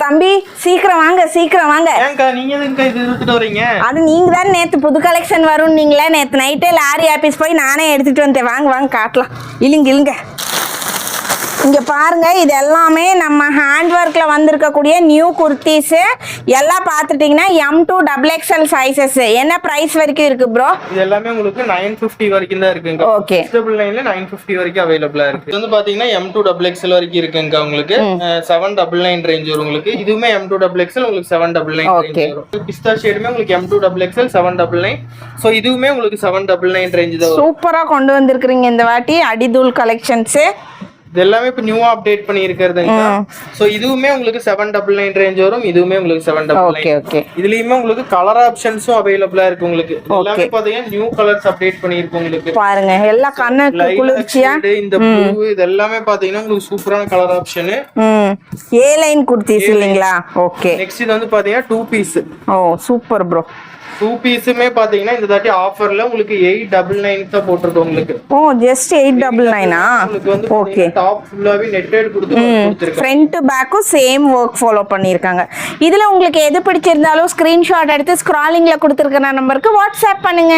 தம்பி சீக்கிரம் வாங்க. ஏங்கா நீங்க எதுக்கு இது எடுத்துட்டு வரீங்க? அது நீங்க தான் நேத்து புது கலெக்ஷன் வரும் நீங்களே நேத்து நைட்டே லாரி ஆபீஸ் போய் நானே எடுத்துட்டு வந்தேன். வாங்க காட்டலாம். இழுங்க. இங்கே பாருங்க, இது எல்லாமே நம்ம ஹேண்ட் ஒர்க்கில் வந்திருக்கக்கூடிய நியூ குர்த்திஸு எல்லாம் பார்த்துட்டிங்கன்னா M2 XXL சைஸஸ். என்ன ப்ரைஸ் வரைக்கும் இருக்கு ப்ரோ? இது எல்லாமே உங்களுக்கு 950 வரைக்கும் தான் இருக்குங்க. ஓகே, 999ல 950 வரைக்கும் அவைலபிளா இருக்கு. இது வந்து பாத்தீங்கன்னா M2 XXL வரைக்கும் இருக்குங்க. உங்களுக்கு 799 ரேஞ்ச் வரும். உங்களுக்கு இதுவுமே M2 XXL உங்களுக்கு 799 ரேஞ்ச் வரும். பிஸ்தா ஷேடுமே உங்களுக்கு M2 XXL 799. சோ இதுவுமே உங்களுக்கு 799 ரேஞ்ச் தான். சூப்பரா கொண்டு வந்திருக்கீங்க இந்த வாட்டி அடிதூள் கலெக்ஷன்ஸ். இது எல்லாமே இப்ப நியூவா அப்டேட் பண்ணி இருக்கிறதுங்க. சோ இதுவுமே உங்களுக்கு 799 ரேஞ்ச் வரும். இதுவுமே உங்களுக்கு 799. ஓகே. இதுலயுமே உங்களுக்கு கலர் ஆப்ஷன்ஸும் அவைலபிளா இருக்கு. உங்களுக்கு எல்லாமே பாத்தீங்கன்னா நியூ கலர்ஸ் அப்டேட் பண்ணிருக்கு. உங்களுக்கு பாருங்க எல்லாம் கண்ணுக்கு குளிர்ச்சியா இந்த ப்ளூ இது எல்லாமே பாத்தீங்கன்னா உங்களுக்கு சூப்பரான கலர் ஆப்ஷன். ஏ லைன் குர்த்திஸ் இல்லீங்களா? ஓகே. நெக்ஸ்ட் இது வந்து பாத்தீங்கன்னா 2 பீஸ். ஓ சூப்பர் ப்ரோ. 2 பீஸுமே பாத்தீங்கன்னா இந்த தாட்டி ஆஃபர்ல உங்களுக்கு 899 தான் போட்டுருக்கு. உங்களுக்கு ஜஸ்ட் 899. உங்களுக்கு வந்து ஓகே டாப் ஃபுல்லாவே நெட்டட் கொடுத்துருக்கு. ஃப்ரண்ட் பேக்கும் சேம் வர்க் ஃபாலோ பண்ணிருக்காங்க. இதுல உங்களுக்கு எது பிடிச்சிருந்தாலும் ஸ்கிரீன்ஷாட் எடுத்து ஸ்க்ராலிங்ல கொடுத்துருக்க நம்பருக்கு வாட்ஸ்அப் பண்ணுங்க.